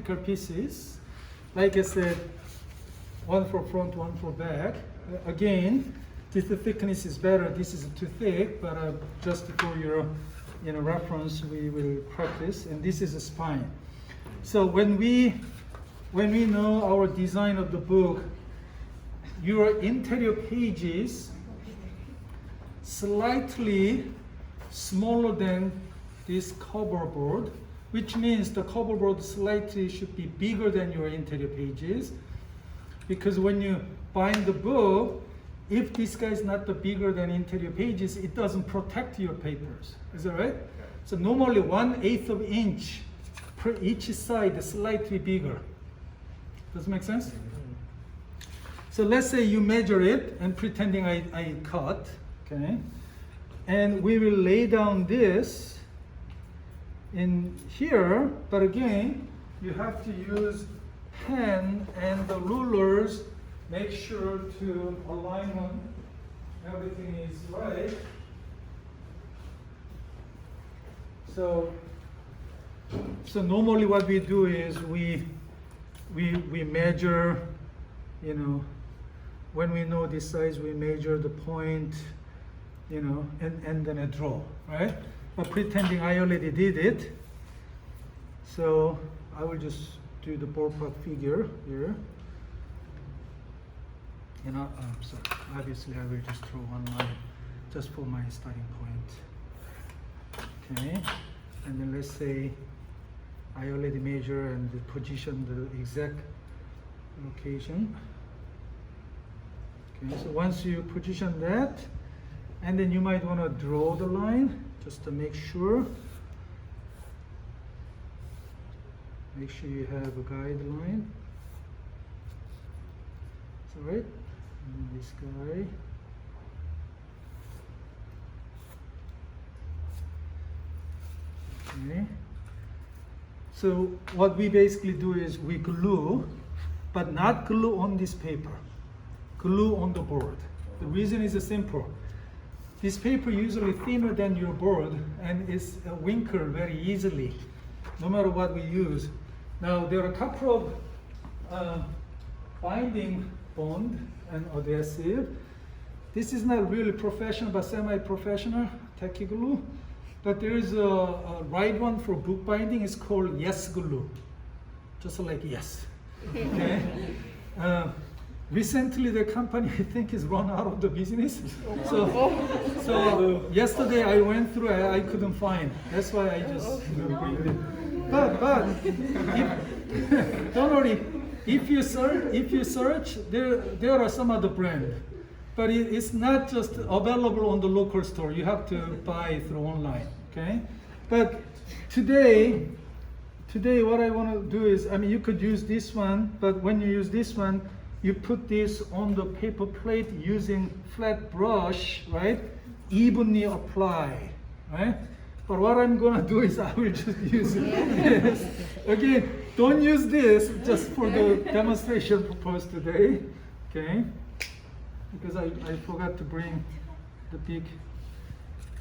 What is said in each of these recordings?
symmetrical pieces. Like I said, one for front, one for back. Again, this thickness is better. This is too thick, but just for your reference, we will practice. And this is a spine. So when we know our design of the book, your interior pages slightly smaller than this cover board, which means the cover board slightly should be bigger than your interior pages. Because when you bind the book, if this guy is not the bigger than interior pages, it doesn't protect your papers. Is that right? So normally 1/8 of an inch per each side is slightly bigger. Does it make sense? So let's say you measure it and pretending I cut, okay? And we will lay down this in here, but again, you have to use pen and the rulers. Make sure to alignment, everything is right. So normally what we do is we measure, when we know this size, we measure the point, and then I draw, right? But pretending I already did it, so I will just do the ballpark figure here. So obviously I will just draw one line just for my starting point. Okay, and then let's say I already measure and position the exact location. Okay, so once you position that, and then you might want to draw the line just to make sure. Make sure you have a guideline. Is that right? And this guy. Okay. So what we basically do is we glue, but not glue on this paper. Glue on the board. The reason is simple. This paper usually thinner than your board and is wrinkle very easily, no matter what we use. Now there are a couple of binding bond and adhesive. This is not really professional, but semi-professional, tacky glue. But there is a right one for book binding. It's called Yes Glue, just like yes. Okay. Recently, the company I think is run out of the business. So yesterday I went through, I couldn't find. That's why I just bring it. But don't worry. If you search, there are some other brand, but it's not just available on the local store. You have to buy through online. Okay, but today what I want to do is, you could use this one, but when you use this one, you put this on the paper plate using flat brush, right? Evenly apply, right? But what I'm gonna do is I will just use it. Yes. Again, don't use this just for the demonstration purpose today, okay? Because I forgot to bring the big.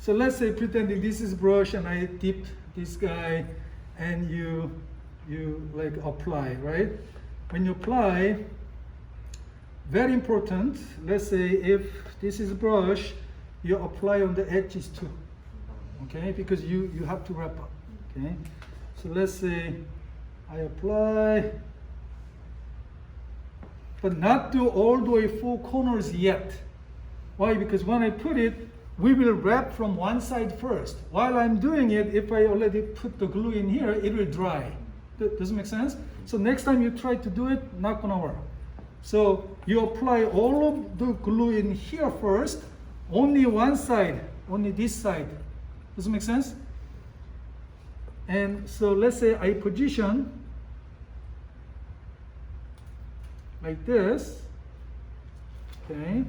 So let's say pretending this is brush and I dip this guy and you like apply, right? When you apply, very important, let's say if this is brush, you apply on the edges too, okay? Because you have to wrap up, okay? So let's say I apply, but not do all the way 4 corners yet. Why? Because when I put it, we will wrap from one side first. While I'm doing it, if I already put the glue in here, it will dry. Does it make sense? So next time you try to do it, not gonna work. So you apply all of the glue in here first, only one side, only this side. Does it make sense? And so let's say I position like this, okay?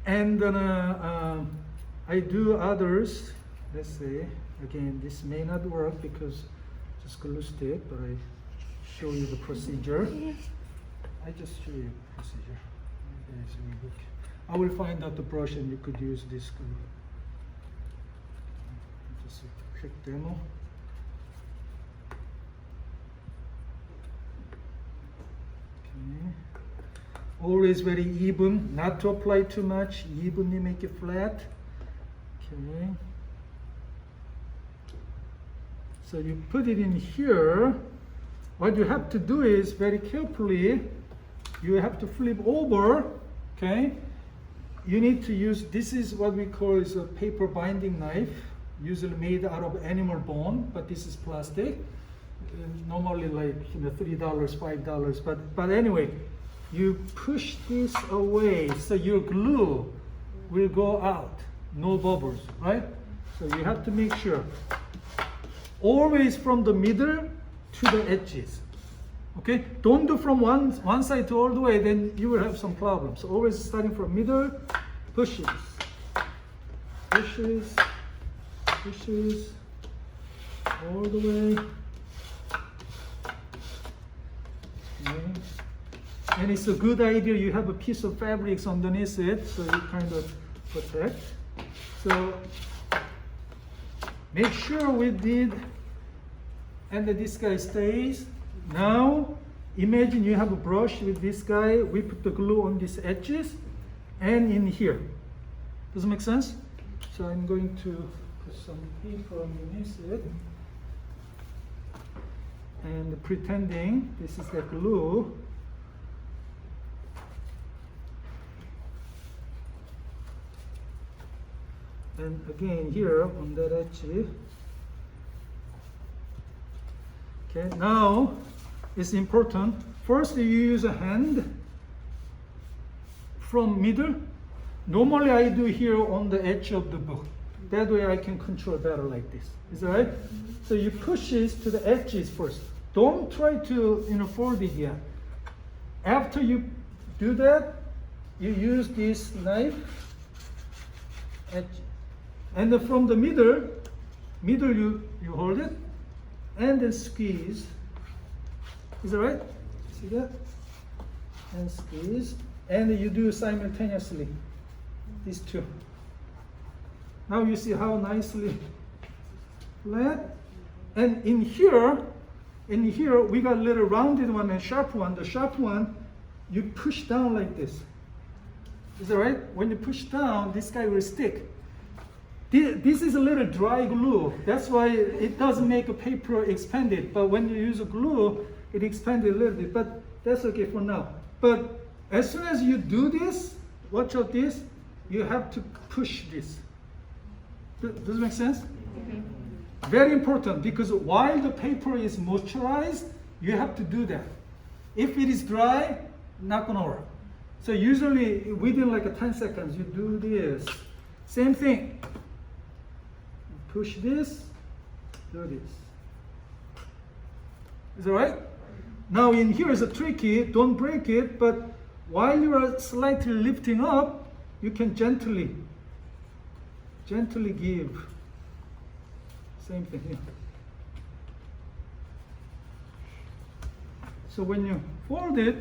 And then I do others. Let's say, again, this may not work because just glue stick, but I show you the procedure. I just show you the procedure. I will find out the brush and you could use this glue. Just a quick demo. Always very even, not to apply too much, evenly make it flat. Okay. So you put it in here. What you have to do is very carefully, you have to flip over, okay? You need to use, this is what we call is a paper binding knife, usually made out of animal bone, but this is plastic. Normally like $3, $5, but anyway, you push this away so your glue will go out, no bubbles, right? So you have to make sure. Always from the middle to the edges. Okay? Don't do from one side to all the way, then you will have some problems. So always starting from middle, pushes, pushes, pushes, all the way. Okay. And it's a good idea you have a piece of fabrics underneath it, so you kind of protect. So make sure we did, and that this guy stays. Now, imagine you have a brush with this guy. We put the glue on these edges and in here. Does it make sense? So I'm going to put some paper underneath it. And pretending this is the glue. And again here on that edge. Okay, now it's important. First you use a hand from middle. Normally I do here on the edge of the book. That way I can control better like this. Is that right? So you push it to the edges first. Don't try to fold it yet. After you do that, you use this knife edge. And then from the middle you hold it and then squeeze. Is that right? See that? And squeeze. And you do simultaneously these two. Now you see how nicely flat. And in here we got a little rounded one and sharp one. The sharp one you push down like this. Is that right? When you push down, this guy will stick. This is a little dry glue. That's why it doesn't make a paper expanded. But when you use a glue, it expanded a little bit. But that's okay for now. But as soon as you do this, watch out this, you have to push this. Does it make sense? Mm-hmm. Very important, because while the paper is moisturized, you have to do that. If it is dry, not gonna work. So usually within like 10 seconds, you do this. Same thing. Push this, do this. Is that right? Now in here is a tricky, don't break it, but while you are slightly lifting up, you can gently give. Same thing here. So when you fold it,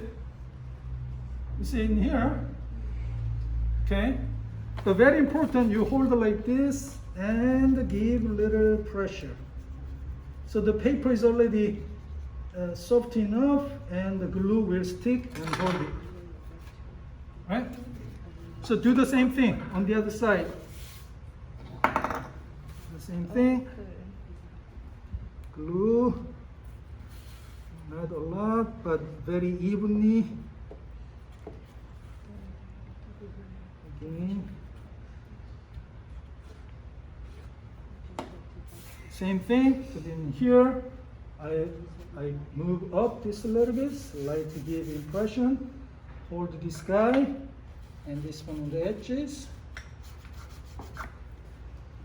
you see in here, okay? So very important, you hold it like this and give a little pressure. So the paper is already soft enough and the glue will stick and hold it. Right? So do the same thing on the other side. The same thing. Glue, not a lot, but very evenly. Again. Same thing, but in here, I move up this a little bit, slightly give impression. Hold this guy, and this one on the edges.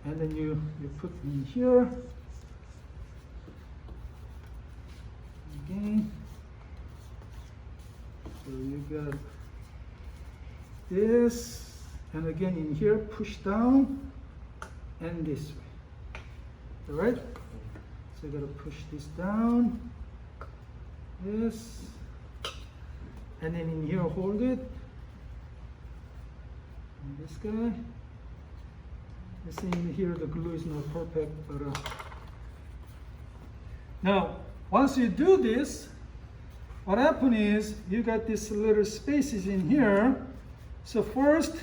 And then you put in here. Again. So you got this, and again in here, push down, and this way. All right? So you gotta push this down, this, and then in here hold it, and this guy. You see in here the glue is not perfect, but now once you do this, what happened is you got these little spaces in here. So first,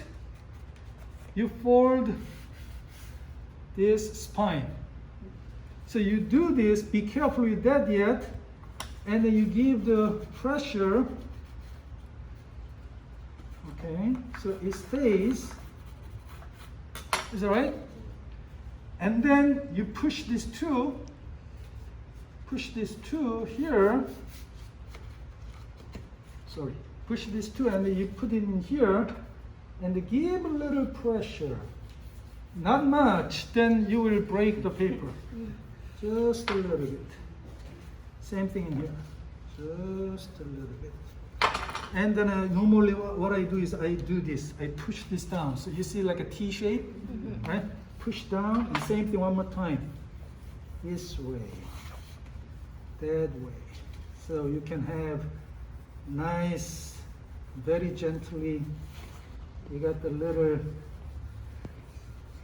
you fold this spine. So you do this, be careful with that yet, and then you give the pressure. Okay, so it stays. Is that right? And then you push these two here. Sorry, push these two and then you put it in here and give a little pressure. Not much, then you will break the paper. Just a little bit. Same thing in here. Just a little bit. And then normally what I do is I do this. I push this down. So you see like a T shape, right? Push down, and same thing one more time. This way, that way. So you can have nice, very gently, you got the little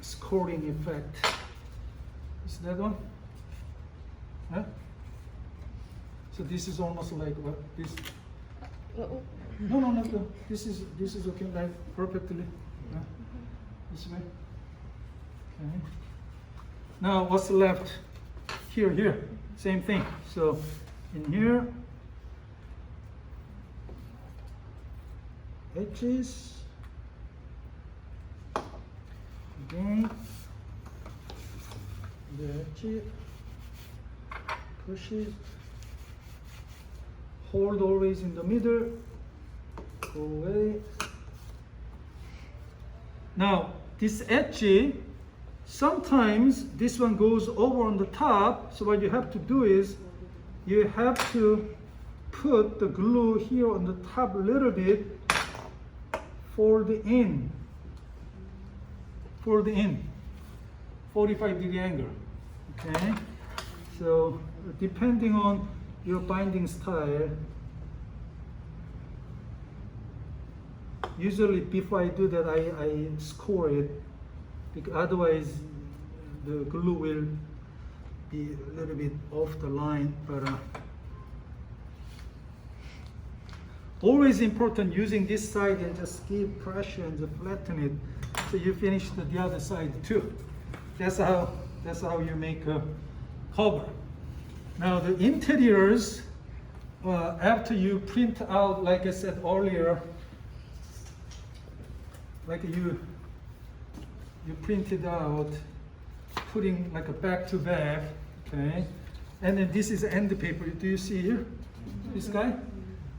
scoring effect. Is that one? Huh? So this is almost like what this. No, not the. This is okay, like perfectly. Yeah. This way. Okay. Now what's left? Here, same thing. So in here, edges. Again, the edge. Push it. Hold always in the middle. Go away. Now this edge, sometimes this one goes over on the top. So what you have to do is you have to put the glue here on the top a little bit. Fold in. 45-degree angle. Okay. So depending on your binding style, usually before I do that I score it, because otherwise the glue will be a little bit off the line. But always important using this side and just give pressure and just flatten it so you finish the other side too. That's how you make a cover. Now the interiors, after you print out, like I said earlier, like you printed out, putting like a back to back, okay? And then this is end paper. Do you see here, this guy?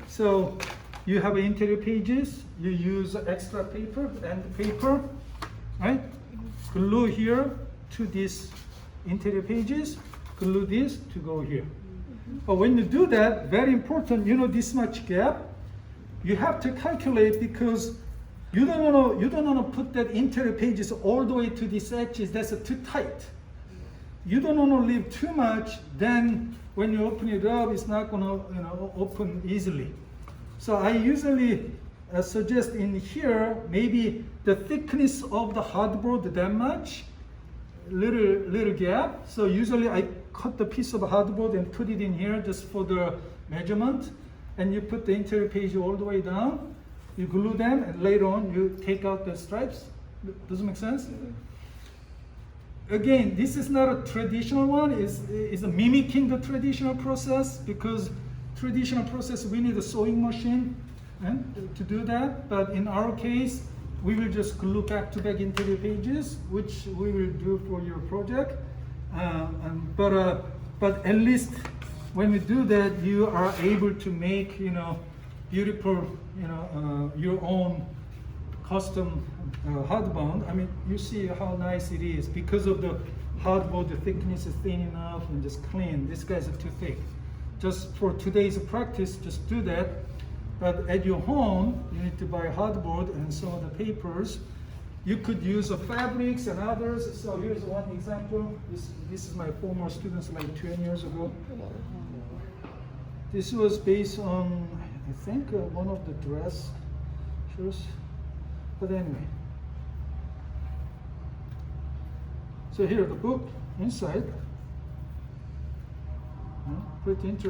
So you have interior pages. You use extra paper, end paper, right? Glue here to these interior pages. Glue this to go here. But when you do that, very important, this much gap, you have to calculate, because you don't want to put that interior pages all the way to these edges. That's too tight. You don't want to leave too much. Then when you open it up, it's not going to open easily. So I usually suggest in here maybe the thickness of the hardboard that much, little gap. So usually I cut the piece of hardboard and put it in here just for the measurement, and you put the interior page all the way down. You glue them, and later on you take out the stripes. Does it make sense? Again, this is not a traditional one. It's mimicking the traditional process, because traditional process we need a sewing machine to do that. But in our case, we will just glue back-to-back interior pages, which we will do for your project. But at least when we do that, you are able to make beautiful your own custom hardbound. I mean, you see how nice it is because of the hardboard. The thickness is thin enough and just clean. These guys are too thick. Just for today's practice, just do that. But at your home, you need to buy hardboard and some of the papers. You could use fabrics and others. So here's one example. This is my former students like 20 years ago. This was based on, I think, one of the dress shoes. But anyway. So here the book inside. Pretty interesting.